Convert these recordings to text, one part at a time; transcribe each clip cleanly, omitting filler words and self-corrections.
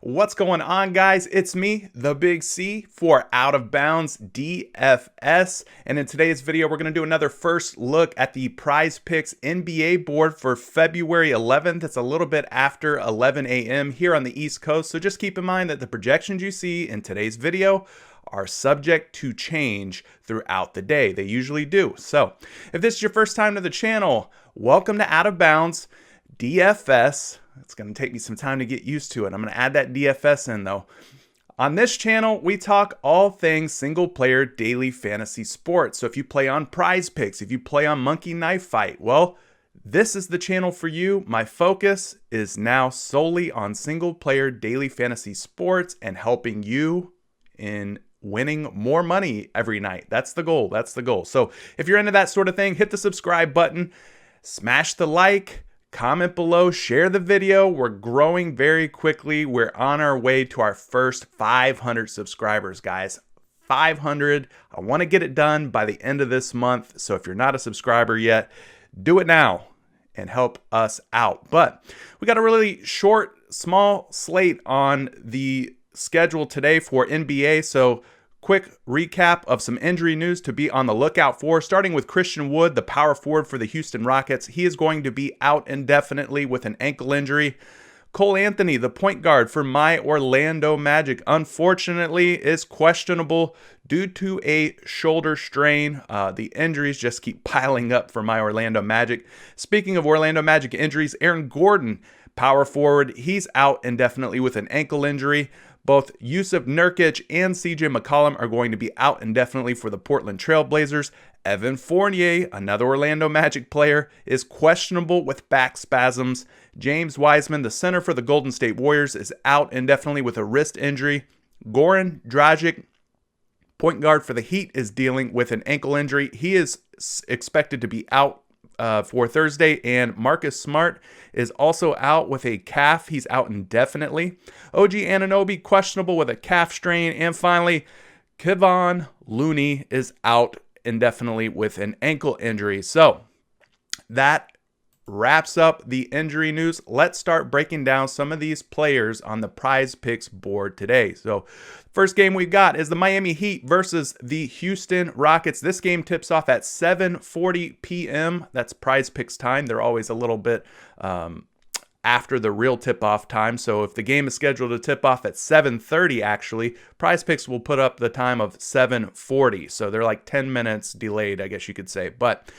What's going on, guys? It's me, the Big C, for Out of Bounds DFS. And in today's video, we're going to do another first look at the PrizePicks NBA board for February 11th. It's a little bit after 11 a.m. here on the East Coast. So just keep in mind that the projections you see in today's video are subject to change throughout the day. They usually do. So if this is your first time to the channel, welcome to Out of Bounds DFS. It's going to take me some time to get used to it. I'm going to add that DFS in though. On this channel, we talk all things single player daily fantasy sports. So if you play on PrizePicks, if you play on Monkey Knife Fight, well, this is the channel for you. My focus is now solely on single player daily fantasy sports and helping you in winning more money every night. That's the goal. That's the goal. So if you're into that sort of thing, hit the subscribe button, smash the like, comment below, share the video. We're growing very quickly. We're on our way to our first 500 subscribers, guys. 500. I want to get it done by the end of this month. So if you're not a subscriber yet, do it now and help us out. But we got a really short, small slate on the schedule today for NBA. So quick recap of some injury news to be on the lookout for, starting with Christian Wood, the power forward for the Houston Rockets. He is going to be out indefinitely with an ankle injury. Cole Anthony, the point guard for my Orlando Magic, unfortunately is questionable due to a shoulder strain. The injuries just keep piling up for my Orlando Magic. Speaking of Orlando Magic injuries, Aaron Gordon, power forward, he's out indefinitely with an ankle injury. Both Yusuf Nurkic and CJ McCollum are going to be out indefinitely for the Portland Trail Blazers. Evan Fournier, another Orlando Magic player, is questionable with back spasms. James Wiseman, the center for the Golden State Warriors, is out indefinitely with a wrist injury. Goran Dragic, point guard for the Heat, is dealing with an ankle injury. He is expected to be out for Thursday, and Marcus Smart is also out with a calf. He's out indefinitely. OG Anunoby questionable with a calf strain, and finally Kevon Looney is out indefinitely with an ankle injury. So that wraps up the injury news. Let's start breaking down some of these players on the PrizePicks board today. So first game we've got is the Miami Heat versus the Houston Rockets. This game tips off at 7:40 p.m. That's PrizePicks time. They're always a little bit after the real tip-off time. So if the game is scheduled to tip off at 7:30, actually, PrizePicks will put up the time of 7:40. So they're like 10 minutes delayed, I guess you could say. But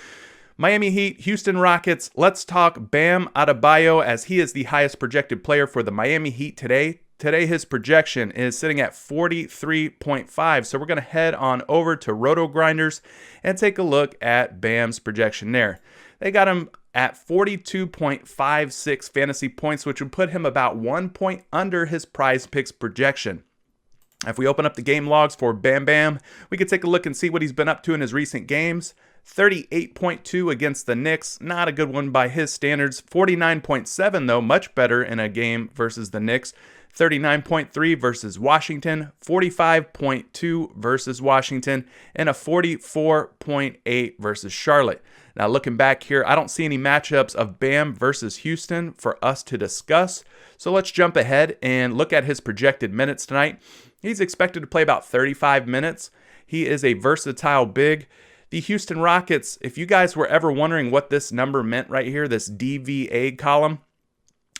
Miami Heat, Houston Rockets. Let's talk Bam Adebayo, as he is the highest projected player for the Miami Heat today. Today, his projection is sitting at 43.5. So we're going to head on over to Roto Grinders and take a look at Bam's projection there. They got him at 42.56 fantasy points, which would put him about 1 point under his PrizePicks projection. If we open up the game logs for Bam Bam, we could take a look and see what he's been up to in his recent games. 38.2 against the Knicks, not a good one by his standards. 49.7 though, much better in a game versus the Knicks. 39.3 versus Washington, 45.2 versus Washington, and a 44.8 versus Charlotte. Now looking back here, I don't see any matchups of Bam versus Houston for us to discuss. So let's jump ahead and look at his projected minutes tonight. He's expected to play about 35 minutes. He is a versatile big. The Houston Rockets, if you guys were ever wondering what this number meant right here, this DVA column,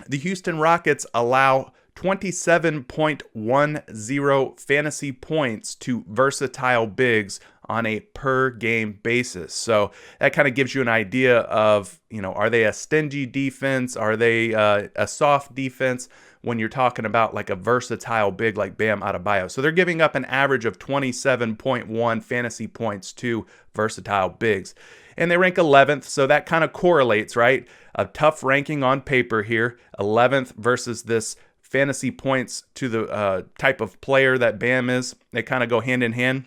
the Houston Rockets allow 27.10 fantasy points to versatile bigs on a per game basis. So that kind of gives you an idea of, are they a stingy defense? Are they a soft defense when you're talking about like a versatile big like Bam Adebayo? So they're giving up an average of 27.1 fantasy points to versatile bigs. And they rank 11th, so that kind of correlates, right? A tough ranking on paper here, 11th versus this fantasy points to the type of player that Bam is. They kind of go hand in hand.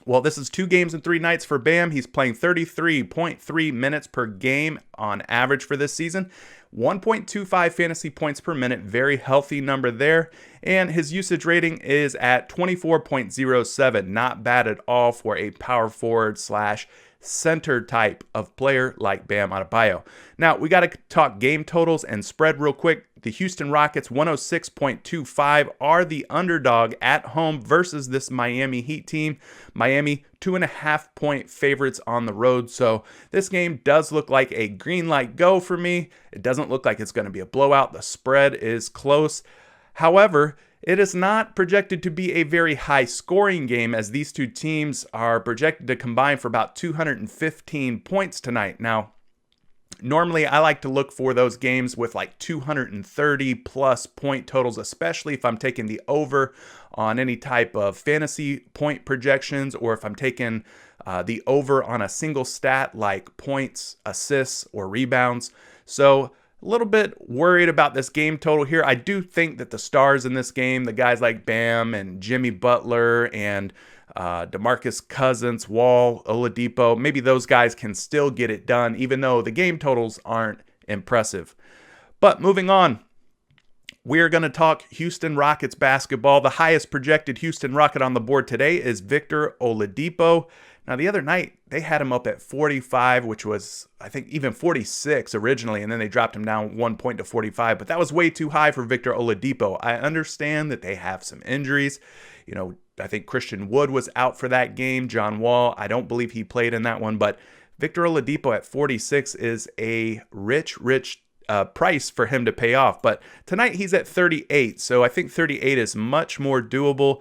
Well, this is 2 games and 3 nights for Bam. He's playing 33.3 minutes per game on average for this season. 1.25 fantasy points per minute, very healthy number there. And his usage rating is at 24.07, not bad at all for a power forward slash center type of player like Bam Adebayo. Now, we got to talk game totals and spread real quick. The Houston Rockets, 106.25, are the underdog at home versus this Miami Heat team. Miami, 2.5-point favorites on the road. So this game does look like a green light go for me. It doesn't look like it's going to be a blowout. The spread is close. However, it is not projected to be a very high scoring game, as these two teams are projected to combine for about 215 points tonight. Now, normally I like to look for those games with like 230 plus point totals, especially if I'm taking the over on any type of fantasy point projections, or if I'm taking the over on a single stat like points, assists, or rebounds. So a little bit worried about this game total here. I do think that the stars in this game, the guys like Bam and Jimmy Butler and DeMarcus Cousins, Wall, Oladipo, maybe those guys can still get it done, even though the game totals aren't impressive. But moving on, we're going to talk Houston Rockets basketball. The highest projected Houston Rocket on the board today is Victor Oladipo. Now, the other night, they had him up at 45, which was, I think, even 46 originally, and then they dropped him down 1 point to 45. But that was way too high for Victor Oladipo. I understand that they have some injuries. You know, I think Christian Wood was out for that game. John Wall, I don't believe he played in that one. But Victor Oladipo at 46 is a rich price for him to pay off. But tonight he's at 38, so I think 38 is much more doable.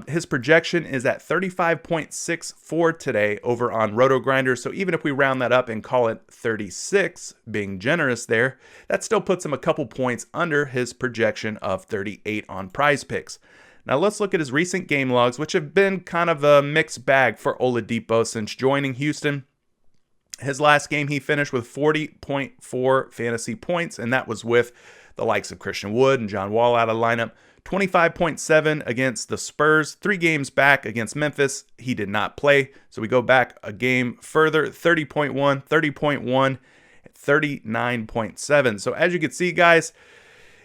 His projection is at 35.64 today over on RotoGrinders. So even if we round that up and call it 36, being generous there, that still puts him a couple points under his projection of 38 on PrizePicks. Now let's look at his recent game logs, which have been kind of a mixed bag for Oladipo since joining Houston. His last game, he finished with 40.4 fantasy points, and that was with the likes of Christian Wood and John Wall out of the lineup. 25.7 against the Spurs. 3 games back against Memphis, he did not play. So we go back a game further, 30.1, 30.1, 39.7. So as you can see, guys,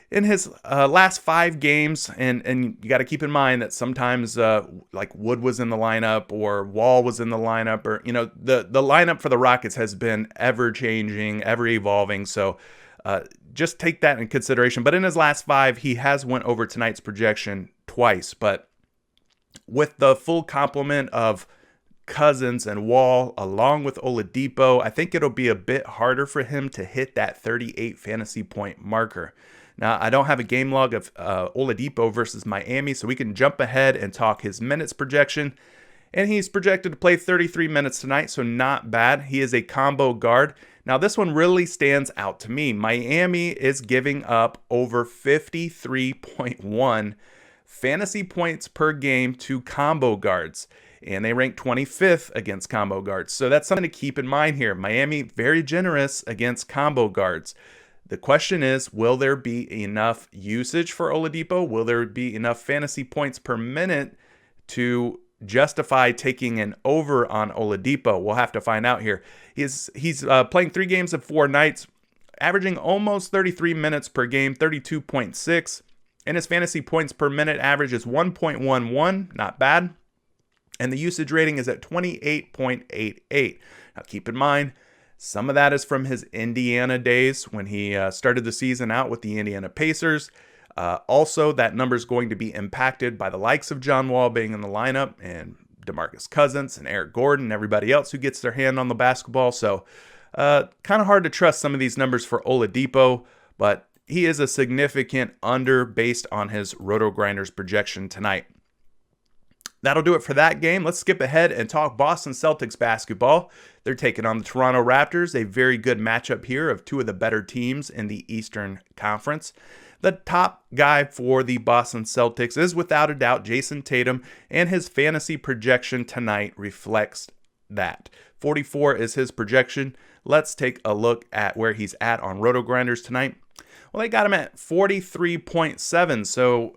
in his last 5 games, and you got to keep in mind that sometimes like Wood was in the lineup or Wall was in the lineup, or the lineup for the Rockets has been ever changing, ever evolving. So just take that in consideration. But in his last 5, he has went over tonight's projection twice. But with the full complement of Cousins and Wall along with Oladipo, I think it'll be a bit harder for him to hit that 38 fantasy point marker. Now, I don't have a game log of Oladipo versus Miami, so we can jump ahead and talk his minutes projection. And he's projected to play 33 minutes tonight, so not bad. He is a combo guard. Now, this one really stands out to me. Miami is giving up over 53.1 fantasy points per game to combo guards, and they rank 25th against combo guards. So that's something to keep in mind here. Miami, very generous against combo guards. The question is, will there be enough usage for Oladipo? Will there be enough fantasy points per minute to justify taking an over on Oladipo? We'll have to find out here. He's playing 3 games of 4 nights, averaging almost 33 minutes per game, 32.6. And his fantasy points per minute average is 1.11, not bad. And the usage rating is at 28.88. Now keep in mind, some of that is from his Indiana days when he started the season out with the Indiana Pacers. Also, that number is going to be impacted by the likes of John Wall being in the lineup and DeMarcus Cousins and Eric Gordon and everybody else who gets their hand on the basketball. So kind of hard to trust some of these numbers for Oladipo, but he is a significant under based on his RotoGrinders projection tonight. That'll do it for that game. Let's skip ahead and talk Boston Celtics basketball. They're taking on the Toronto Raptors, a very good matchup here of 2 of the better teams in the Eastern Conference. The top guy for the Boston Celtics is without a doubt Jason Tatum, and his fantasy projection tonight reflects that. 44 is his projection. Let's take a look at where he's at on RotoGrinders tonight. Well, they got him at 43.7, so,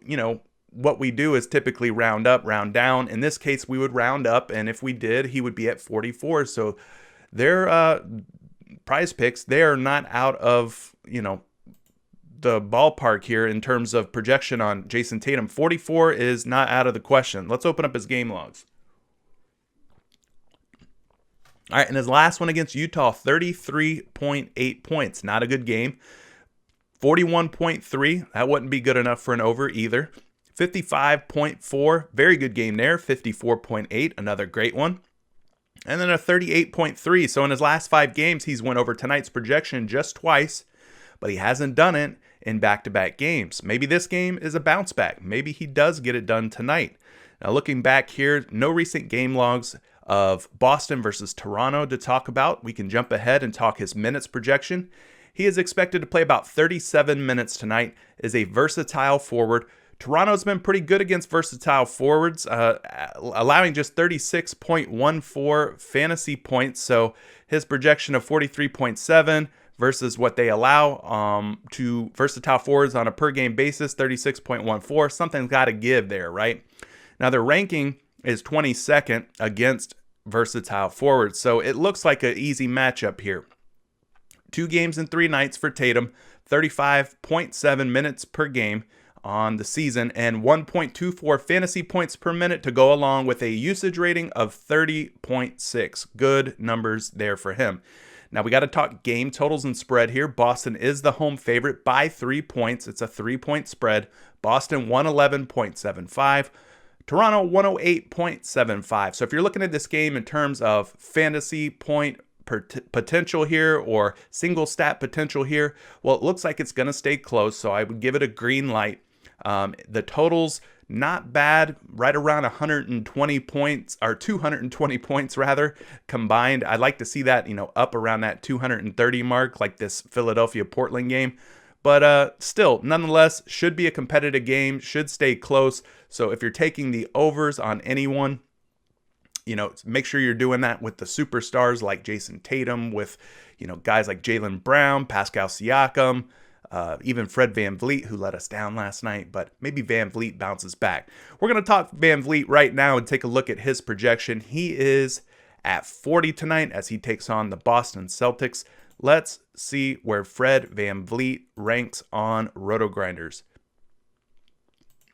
what we do is typically round up, round down. In this case, we would round up, and if we did, he would be at 44. So their PrizePicks, they are not out of, the ballpark here in terms of projection on Jason Tatum. 44 is not out of the question. Let's open up his game logs. All right, and his last one against Utah, 33.8 points. Not a good game. 41.3, that wouldn't be good enough for an over either. 55.4, very good game there. 54.8, another great one. And then a 38.3. So in his last 5 games, he's went over tonight's projection just twice, but he hasn't done it in back-to-back games. Maybe this game is a bounce back. Maybe he does get it done tonight. Now looking back here, no recent game logs of Boston versus Toronto to talk about. We can jump ahead and talk his minutes projection. He is expected to play about 37 minutes tonight, is a versatile forward. Toronto's been pretty good against versatile forwards, allowing just 36.14 fantasy points. So his projection of 43.7 versus what they allow to versatile forwards on a per game basis, 36.14. Something's got to give there, right? Now their ranking is 22nd against versatile forwards. So it looks like an easy matchup here. 2 games and 3 nights for Tatum, 35.7 minutes per game on the season, and 1.24 fantasy points per minute to go along with a usage rating of 30.6. Good numbers there for him. Now we got to talk game totals and spread here. Boston is the home favorite by 3 points. It's a 3-point spread. Boston 111.75. Toronto 108.75. So if you're looking at this game in terms of fantasy point potential here or single stat potential here, well, it looks like it's going to stay close, so I would give it a green light. The totals not bad, right around 120 points, or 220 points rather, combined. I'd like to see that, up around that 230 mark, like this Philadelphia-Portland game. But still, nonetheless, should be a competitive game, should stay close. So if you're taking the overs on anyone, make sure you're doing that with the superstars like Jason Tatum, with, guys like Jaylen Brown, Pascal Siakam, even Fred VanVleet, who let us down last night, but maybe VanVleet bounces back. We're going to talk VanVleet right now and take a look at his projection. He is at 40 tonight as he takes on the Boston Celtics. Let's see where Fred VanVleet ranks on Roto Grinders.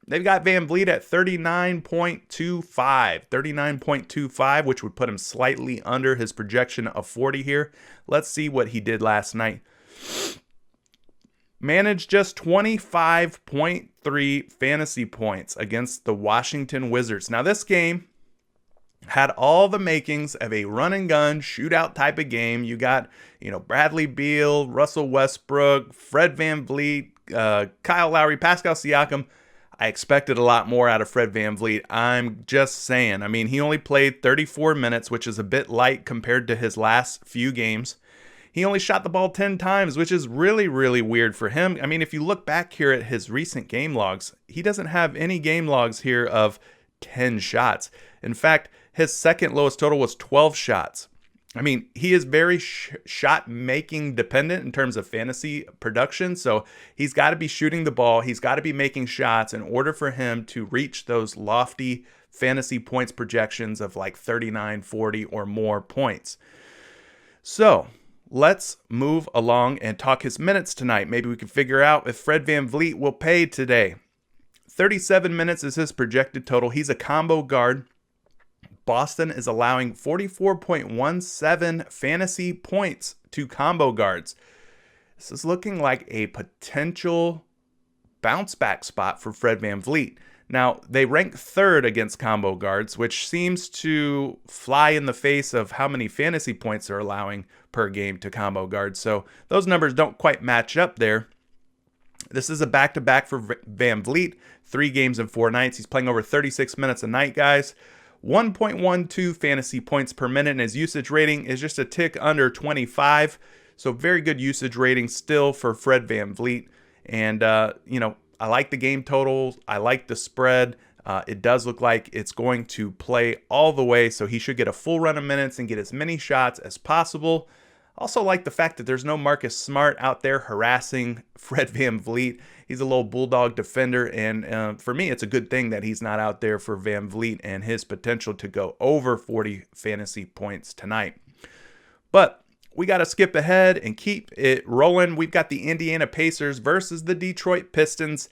They've got VanVleet at 39.25, which would put him slightly under his projection of 40 here. Let's see what he did last night. Managed just 25.3 fantasy points against the Washington Wizards. Now this game had all the makings of a run and gun shootout type of game. You got, Bradley Beal, Russell Westbrook, Fred VanVleet, Kyle Lowry, Pascal Siakam. I expected a lot more out of Fred VanVleet. I'm just saying. I mean, he only played 34 minutes, which is a bit light compared to his last few games. He only shot the ball 10 times, which is really, really weird for him. I mean, if you look back here at his recent game logs, he doesn't have any game logs here of 10 shots. In fact, his second lowest total was 12 shots. I mean, he is very shot-making dependent in terms of fantasy production, so he's got to be shooting the ball. He's got to be making shots in order for him to reach those lofty fantasy points projections of like 39, 40, or more points. So let's move along and talk his minutes tonight. Maybe we can figure out if Fred VanVleet will pay today. 37 minutes is his projected total. He's a combo guard. Boston is allowing 44.17 fantasy points to combo guards. This is looking like a potential bounce back spot for Fred VanVleet. Now, they rank 3rd against combo guards, which seems to fly in the face of how many fantasy points they're allowing per game to combo guards. So those numbers don't quite match up there. This is a back-to-back for VanVleet, 3 games and 4 nights. He's playing over 36 minutes a night, guys. 1.12 fantasy points per minute, and his usage rating is just a tick under 25. So very good usage rating still for Fred VanVleet. And, I like the game totals. I like the spread. It does look like it's going to play all the way, so he should get a full run of minutes and get as many shots as possible. Also like the fact that there's no Marcus Smart out there harassing Fred VanVleet. He's a little bulldog defender, and for me, it's a good thing that he's not out there for VanVleet and his potential to go over 40 fantasy points tonight. But we got to skip ahead and keep it rolling. We've got the Indiana Pacers versus the Detroit Pistons,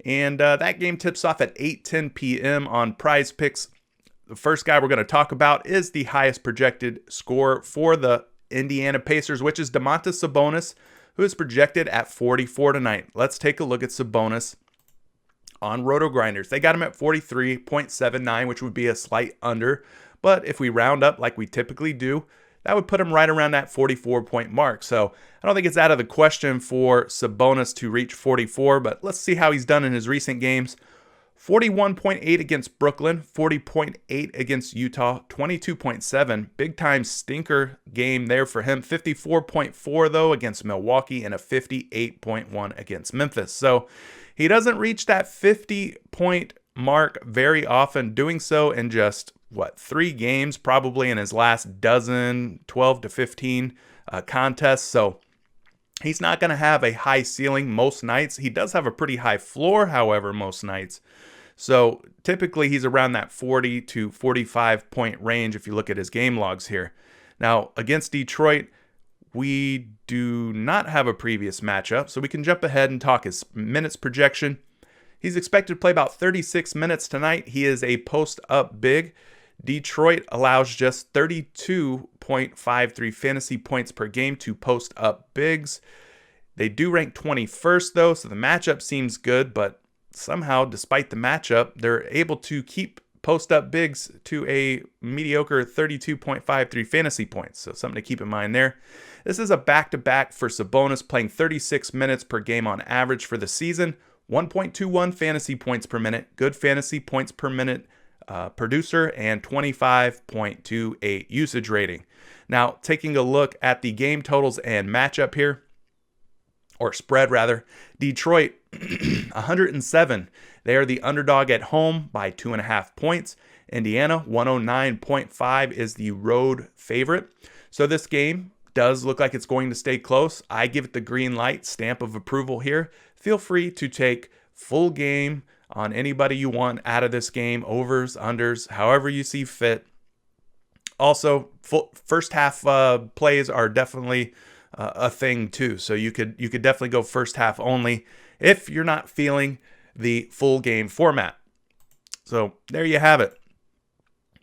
and that game tips off at 8:10 p.m. on PrizePicks The first guy we're going to talk about is the highest projected score for the Indiana Pacers, which is Domantas Sabonis, who is projected at 44 tonight. Let's take a look at Sabonis on Roto Grinders. They got him at 43.79, which would be a slight under. But if we round up like we typically do, that would put him right around that 44-point mark. So I don't think it's out of the question for Sabonis to reach 44, but let's see how he's done in his recent games. 41.8 against Brooklyn, 40.8 against Utah, 22.7. Big time stinker game there for him. 54.4 though against Milwaukee and a 58.1 against Memphis. So he doesn't reach that 50-point mark very often, doing so in just 3 games probably in his last dozen, 12 to 15 contests. So he's not going to have a high ceiling most nights. He does have a pretty high floor, however, most nights. So typically he's around that 40 to 45 point range if you look at his game logs here. Now against Detroit, we do not have a previous matchup, so we can jump ahead and talk his minutes projection. He's expected to play about 36 minutes tonight. He is a post-up big. Detroit allows just 32.53 fantasy points per game to post-up bigs. They do rank 21st, though, so the matchup seems good, but somehow, despite the matchup, they're able to keep post-up bigs to a mediocre 32.53 fantasy points, so something to keep in mind there. This is a back-to-back for Sabonis, playing 36 minutes per game on average for the season, 1.21 fantasy points per minute, good fantasy points per minute producer, and 25.28 usage rating. Now, taking a look at the game totals and matchup here, or spread rather, Detroit 107. They are the underdog at home by 2.5 points. Indiana 109.5 is the road favorite. So this game does look like it's going to stay close. I give it the green light stamp of approval here. Feel free to take full game on anybody you want out of this game, overs, unders, however you see fit. Also, first half plays are definitely a thing too. So you could definitely go first half only if you're not feeling the full game format. So there you have it.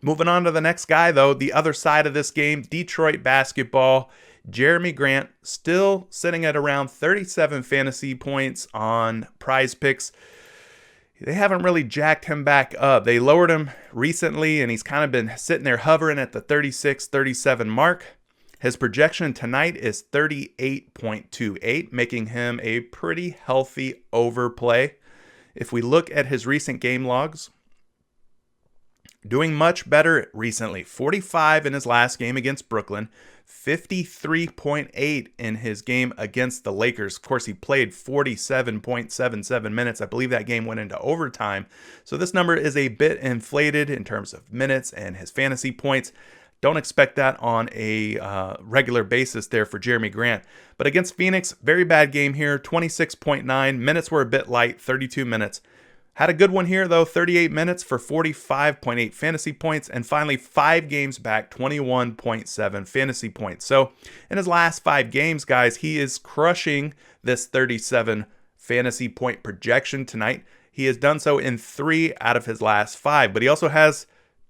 Moving on to the next guy, though, the other side of this game, Detroit basketball. Jeremy Grant still sitting at around 37 fantasy points on PrizePicks. They haven't really jacked him back up. They lowered him recently, and he's kind of been sitting there hovering at the 36, 37 mark. His projection tonight is 38.28, making him a pretty healthy overplay. If we look at his recent game logs, doing much better recently. 45 in his last game against Brooklyn, 53.8 in his game against the Lakers. Of course, he played 47.77 minutes. I believe that game went into overtime. So this number is a bit inflated in terms of minutes and his fantasy points. Don't expect that on a regular basis there for Jeremy Grant. But against Phoenix, very bad game here, 26.9. Minutes were a bit light, 32 minutes. Had a good one here, though, 38 minutes for 45.8 fantasy points. And finally, 5 games back, 21.7 fantasy points. So in his last 5 games, guys, he is crushing this 37 fantasy point projection tonight. He has done so in 3 out of his last 5. But he also has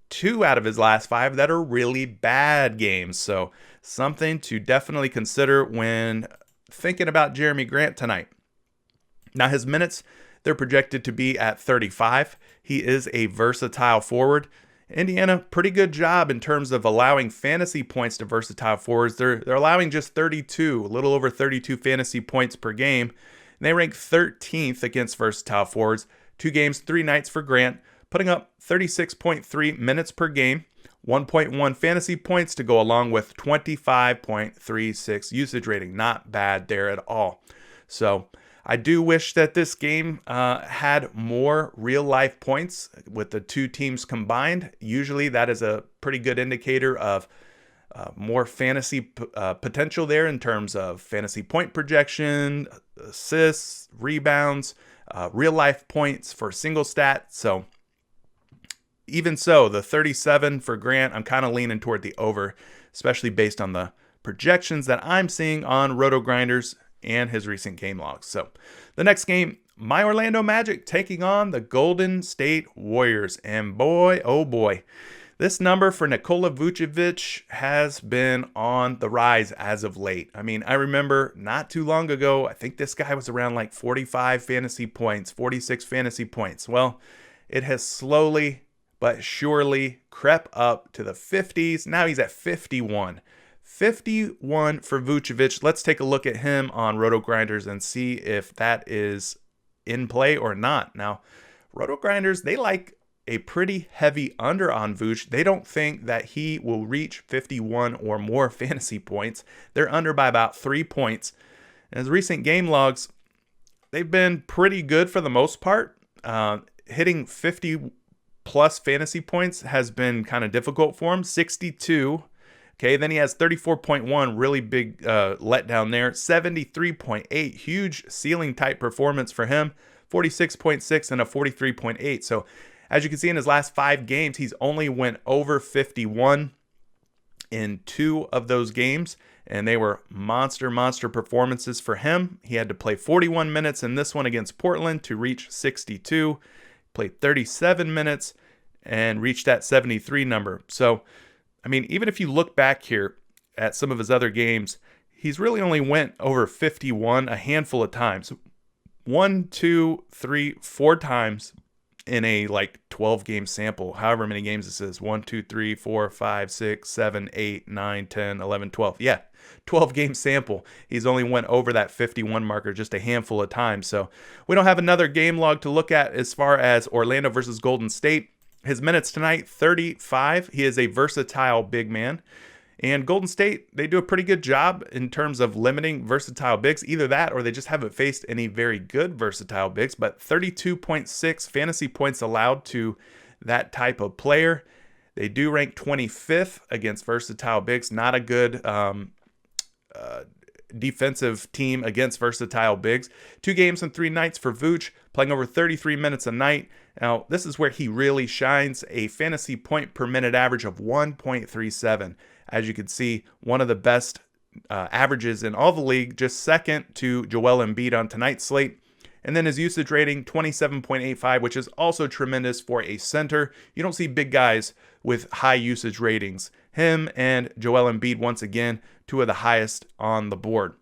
2 out of his last 5 that are really bad games. So something to definitely consider when thinking about Jeremy Grant tonight. Now, his minutes, they're projected to be at 35. He is a versatile forward. Indiana, pretty good job in terms of allowing fantasy points to versatile forwards. They're allowing just 32, a little over 32 fantasy points per game. And they rank 13th against versatile forwards. 2 games, 3 nights for Grant, putting up 36.3 minutes per game, 1.1 fantasy points to go along with 25.36 usage rating. Not bad there at all. So I do wish that this game had more real-life points with the 2 teams combined. Usually that is a pretty good indicator of more fantasy potential there in terms of fantasy point projection, assists, rebounds, real-life points for single stat. So even so, the 37 for Grant, I'm kind of leaning toward the over, especially based on the projections that I'm seeing on Roto Grinders and his recent game logs. So the next game, my Orlando Magic taking on the Golden State Warriors. And boy, oh boy, This number for Nikola Vucevic has been on the rise as of late. I mean, I remember not too long ago, I think this guy was around like 45 fantasy points, 46 fantasy points. Well, it has slowly but surely crept up to the 50s. Now he's at 51. 51 for Vucevic. Let's take a look at him on Roto Grinders and see if that is in play or not. Now, Roto Grinders, they like a pretty heavy under on Vooch. They don't think that he will reach 51 or more fantasy points. They're under by about 3 points. And his recent game logs, they've been pretty good for the most part. Hitting 50 plus fantasy points has been kind of difficult for him. 62. Okay, then he has 34.1, really big letdown there. 73.8, huge ceiling type performance for him. 46.6 and a 43.8. So as you can see in his last 5 games, he's only went over 51 in 2 of those games, and they were monster performances for him. He had to play 41 minutes in this one against Portland to reach 62, played 37 minutes and reached that 73 number. So, I mean, even if you look back here at some of his other games, he's really only went over 51 a handful of times. 1, 2, 3, 4 times in a like 12 game sample, however many games this is. 1, 2, 3, 4, 5, 6, 7, 8, 9, 10, 11, 12. Yeah, 12 game sample. He's only went over that 51 marker just a handful of times. So we don't have another game log to look at as far as Orlando versus Golden State. His minutes tonight, 35. He is a versatile big man. And Golden State, they do a pretty good job in terms of limiting versatile bigs. Either that or they just haven't faced any very good versatile bigs. But 32.6 fantasy points allowed to that type of player. They do rank 25th against versatile bigs. Not a good defensive team against versatile bigs. 2 games and 3 nights for Vooch, playing over 33 minutes a night. Now, this is where he really shines. A fantasy point per minute average of 1.37. As you can see, one of the best averages in all the league, just second to Joel Embiid on tonight's slate. And then his usage rating, 27.85, which is also tremendous for a center. You don't see big guys with high usage ratings. Him and Joel Embiid, once again, 2 of the highest on the board.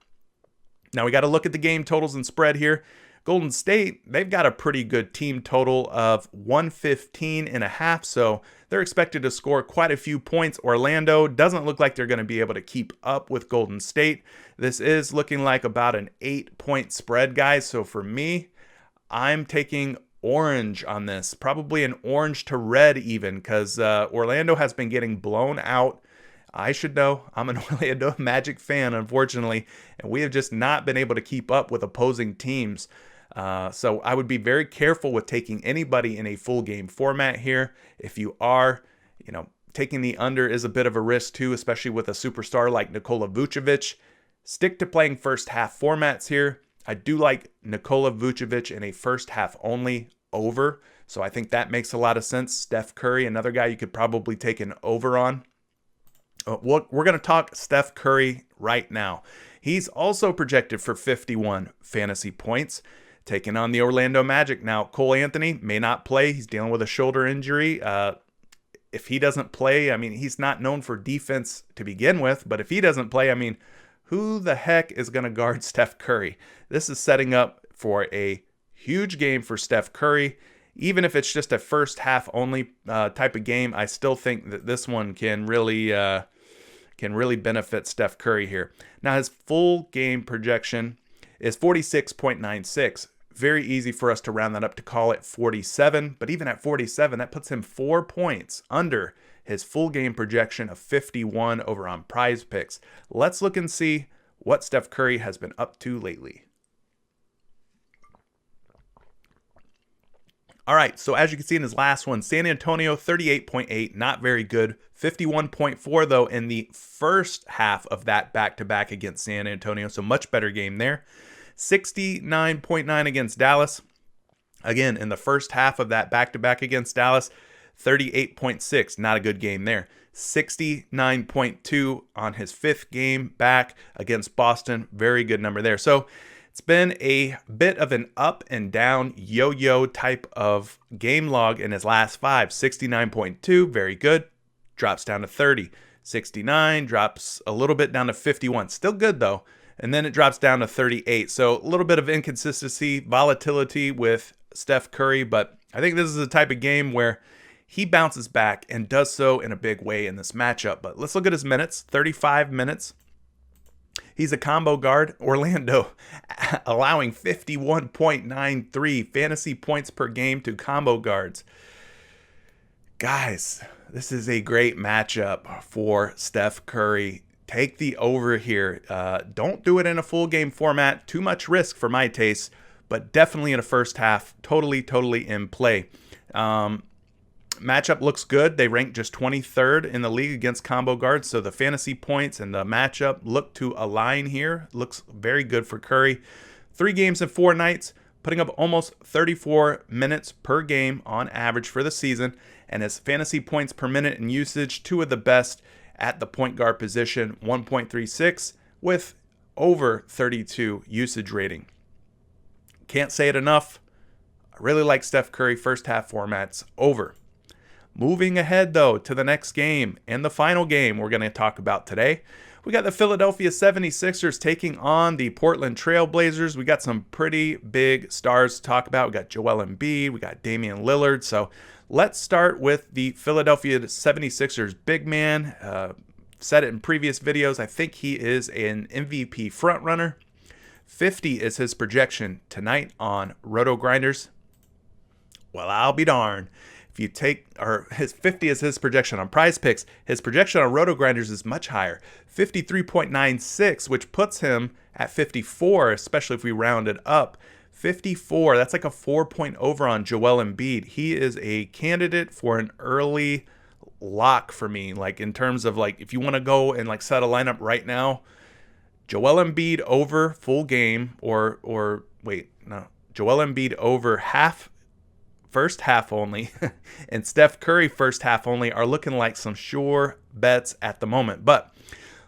Now we got to look at the game totals and spread here. Golden State, they've got a pretty good team total of 115.5, so they're expected to score quite a few points. Orlando doesn't look like they're going to be able to keep up with Golden State. This is looking like about an 8-point spread, guys. So for me, I'm taking orange on this, probably an orange to red even, because Orlando has been getting blown out. I should know. I'm an Orlando Magic fan, unfortunately, and we have just not been able to keep up with opposing teams. So I would be very careful with taking anybody in a full game format here. If you are, taking the under is a bit of a risk too, especially with a superstar like Nikola Vucevic. Stick to playing first half formats here. I do like Nikola Vucevic in a first half only over. So I think that makes a lot of sense. Steph Curry, another guy you could probably take an over on. We're going to talk Steph Curry right now. He's also projected for 51 fantasy points, taking on the Orlando Magic. Now, Cole Anthony may not play. He's dealing with a shoulder injury. If he doesn't play, I mean, he's not known for defense to begin with, but if he doesn't play, I mean, who the heck is going to guard Steph Curry? This is setting up for a huge game for Steph Curry. Even if it's just a first half only type of game, I still think that this one can really benefit Steph Curry here. Now, his full game projection is 46.96. Very easy for us to round that up to call it 47. But even at 47, that puts him 4 points under his full game projection of 51 over on PrizePicks. Let's look and see what Steph Curry has been up to lately. All right, so as you can see in his last one, San Antonio, 38.8, not very good. 51.4, though, in the first half of that back-to-back against San Antonio, so much better game there. 69.9 against Dallas. Again, in the first half of that back-to-back against Dallas, 38.6, not a good game there. 69.2 on his 5th game back against Boston, very good number there. So it's been a bit of an up and down yo-yo type of game log in his last 5. 69.2, very good. drops down to 30. 69 drops a little bit down to 51. Still good though. And then it drops down to 38. So a little bit of inconsistency, volatility with Steph Curry, but I think this is the type of game where he bounces back and does so in a big way in this matchup. But let's look at his minutes, 35 minutes. He's a combo guard. Orlando allowing 51.93 fantasy points per game to combo guards. Guys, this is a great matchup for Steph Curry. Take the over here. Don't do it in a full game format. Too much risk for my taste, but definitely in a first half. Totally in play. Matchup looks good. They rank just 23rd in the league against combo guards, so the fantasy points and the matchup look to align here. Looks very good for Curry. 3 games and 4 nights, putting up almost 34 minutes per game on average for the season, and his fantasy points per minute and usage, 2 of the best at the point guard position, 1.36 with over 32 usage rating. Can't say it enough. I really like Steph Curry first half formats over. Moving ahead, though, to the next game and the final game we're going to talk about today. We got the Philadelphia 76ers taking on the Portland Trail Blazers. We got some pretty big stars to talk about. We got Joel Embiid. We got Damian Lillard. So let's start with the Philadelphia 76ers big man. Said it in previous videos. I think he is an MVP frontrunner. 50 is his projection tonight on Roto Grinders. Well, I'll be darned. If you take, or his 50 is his projection on PrizePicks, his projection on Roto Grinders is much higher, 53.96, which puts him at 54, especially if we round it up. 54, that's like a 4-point over on Joel Embiid. He is a candidate for an early lock for me, like in terms of like if you want to go and like set a lineup right now, Joel Embiid over full game Joel Embiid over first half only, and Steph Curry first half only are looking like some sure bets at the moment. But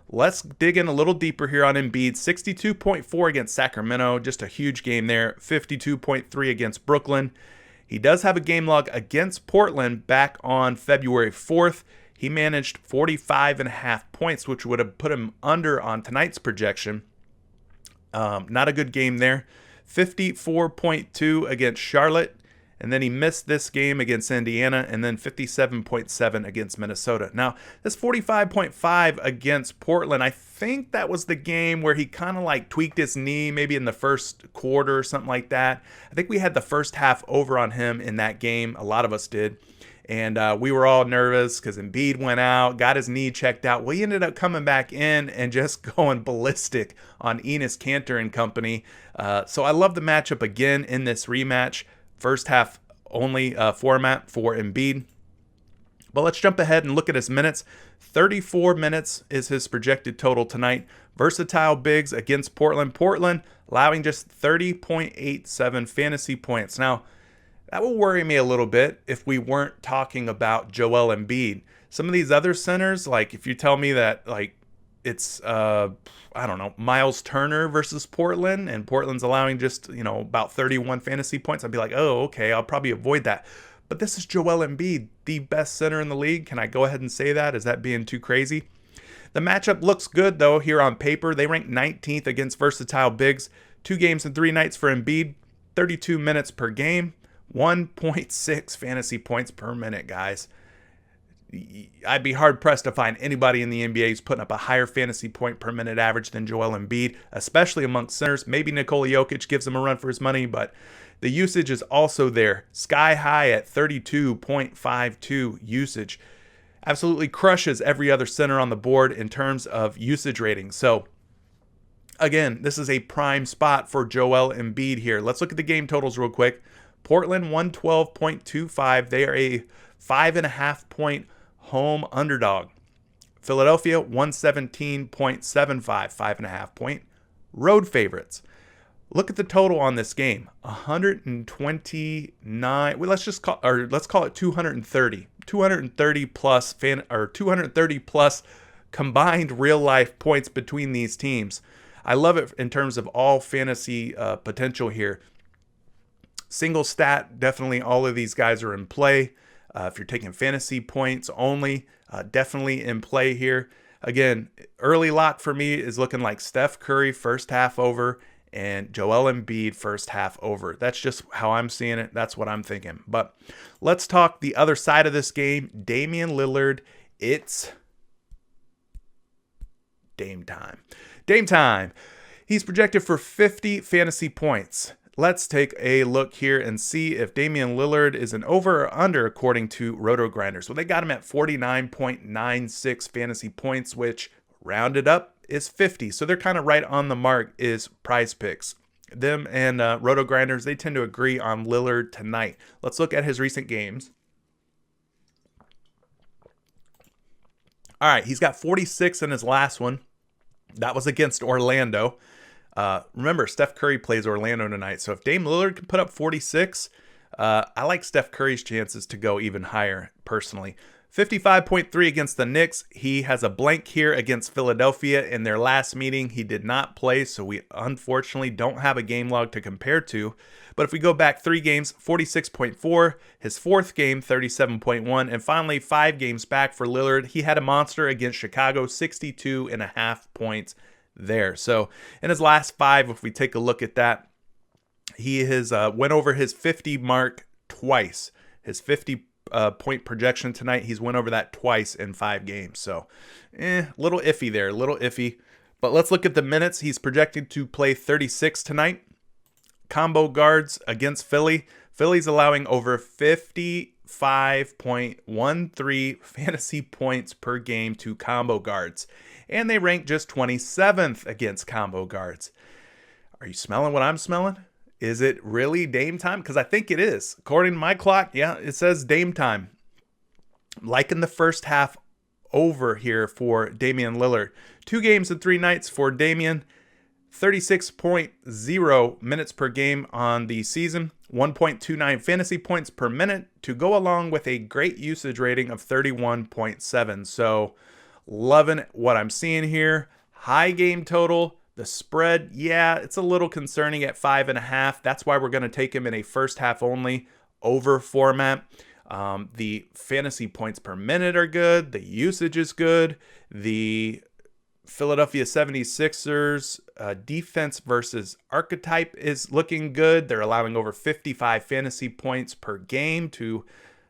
let's dig in a little deeper here on Embiid. 62.4 against Sacramento, just a huge game there. 52.3 against Brooklyn. He does have a game log against Portland back on February 4th. He managed 45.5 points, which would have put him under on tonight's projection. Not a good game there. 54.2 against Charlotte. And then he missed this game against Indiana, and then 57.7 against Minnesota. Now, this 45.5 against Portland, I think that was the game where he kind of like tweaked his knee, maybe in the first quarter or something like that. I think we had the first half over on him in that game. A lot of us did. And we were all nervous because Embiid went out, got his knee checked out. Well, he ended up coming back in and just going ballistic on Enes Kanter and company. So I love the matchup again in this rematch. First half only format for Embiid. But let's jump ahead and look at his minutes. 34 minutes is his projected total tonight. Versatile bigs against Portland. Portland allowing just 30.87 fantasy points. Now, that will worry me a little bit if we weren't talking about Joel Embiid. Some of these other centers, like if you tell me that like it's Miles Turner versus Portland, and Portland's allowing just, about 31 fantasy points, I'd be like, oh, okay, I'll probably avoid that. But this is Joel Embiid, the best center in the league. Can I go ahead and say that? Is that being too crazy? The matchup looks good, though, here on paper. They rank 19th against versatile bigs. 2 games and 3 nights for Embiid, 32 minutes per game, 1.6 fantasy points per minute, guys. I'd be hard-pressed to find anybody in the NBA who's putting up a higher fantasy point per minute average than Joel Embiid, especially amongst centers. Maybe Nikola Vucevic gives him a run for his money, but the usage is also there. Sky high at 32.52 usage. Absolutely crushes every other center on the board in terms of usage rating. So, again, this is a prime spot for Joel Embiid here. Let's look at the game totals real quick. Portland 112.25. They are a 5.5-point home underdog. Philadelphia 117.75, 5.5-point road favorites. Look at the total on this game, 129. Well, let's call it 230. 230 plus combined real life points between these teams. I love it in terms of all fantasy potential here. Single stat, definitely all of these guys are in play. If you're taking fantasy points only, definitely in play here. Again, early lock for me is looking like Steph Curry first half over and Joel Embiid first half over. That's just how I'm seeing it. That's what I'm thinking. But let's talk the other side of this game. Damian Lillard, it's Dame time. Dame time. He's projected for 50 fantasy points. Let's take a look here and see if Damian Lillard is an over or under according to Roto Grinders. Well, they got him at 49.96 fantasy points, which rounded up is 50. So they're kind of right on the mark is PrizePicks. Them and Roto Grinders, they tend to agree on Lillard tonight. Let's look at his recent games. All right, he's got 46 in his last one. That was against Orlando. Remember, Steph Curry plays Orlando tonight. So if Dame Lillard can put up 46, I like Steph Curry's chances to go even higher personally. 55.3 against the Knicks. He has a blank here against Philadelphia in their last meeting. He did not play, so we unfortunately don't have a game log to compare to. But if we go back 3 games, 46.4, his 4th game, 37.1, and finally 5 games back for Lillard, he had a monster against Chicago, 62.5 points there. So in his last 5, if we take a look at that, he has went over his 50 mark twice. His 50 point projection tonight, he's went over that twice in 5 games. So little iffy there, little iffy. But let's look at the minutes. He's projected to play 36 tonight. Combo guards against Philly. Philly's allowing over 55.13 fantasy points per game to combo guards. And they rank just 27th against combo guards. Are you smelling what I'm smelling? Is it really Dame time? Because I think it is. According to my clock, yeah, it says Dame time. Like in the first half over here for Damian Lillard. 2 games and 3 nights for Damian. 36.0 minutes per game on the season. 1.29 fantasy points per minute to go along with a great usage rating of 31.7. So loving what I'm seeing here. High game total. The spread, yeah, it's a little concerning at 5.5. That's why we're going to take him in a first half only over format. The fantasy points per minute are good. The usage is good. The Philadelphia 76ers defense versus archetype is looking good. They're allowing over 55 fantasy points per game to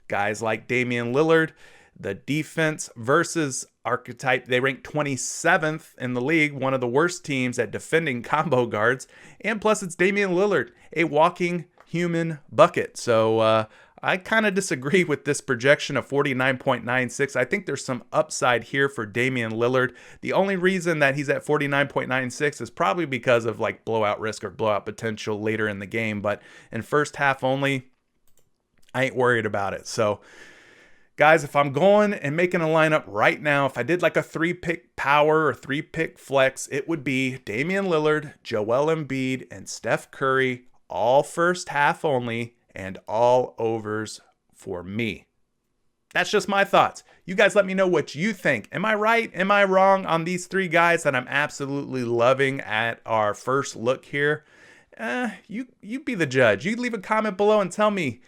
guys like Damian Lillard. The defense versus archetype, they rank 27th in the league, one of the worst teams at defending combo guards. And plus, it's Damian Lillard, a walking human bucket. So I kind of disagree with this projection of 49.96. I think there's some upside here for Damian Lillard. The only reason that he's at 49.96 is probably because of like blowout risk or blowout potential later in the game. But in first half only, I ain't worried about it. So guys, if I'm going and making a lineup right now, if I did like a 3-pick power or 3-pick flex, it would be Damian Lillard, Joel Embiid, and Steph Curry, all first half only, and all overs for me. That's just my thoughts. You guys let me know what you think. Am I right? Am I wrong on these 3 guys that I'm absolutely loving at our first look here? You be the judge. You leave a comment below and tell me,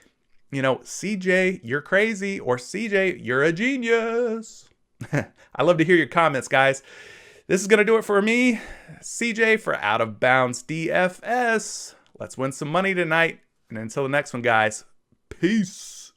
you know, CJ, you're crazy, or CJ, you're a genius. I love to hear your comments, guys. This is going to do it for me, CJ, for Out of Bounds DFS. Let's win some money tonight. And until the next one, guys, peace.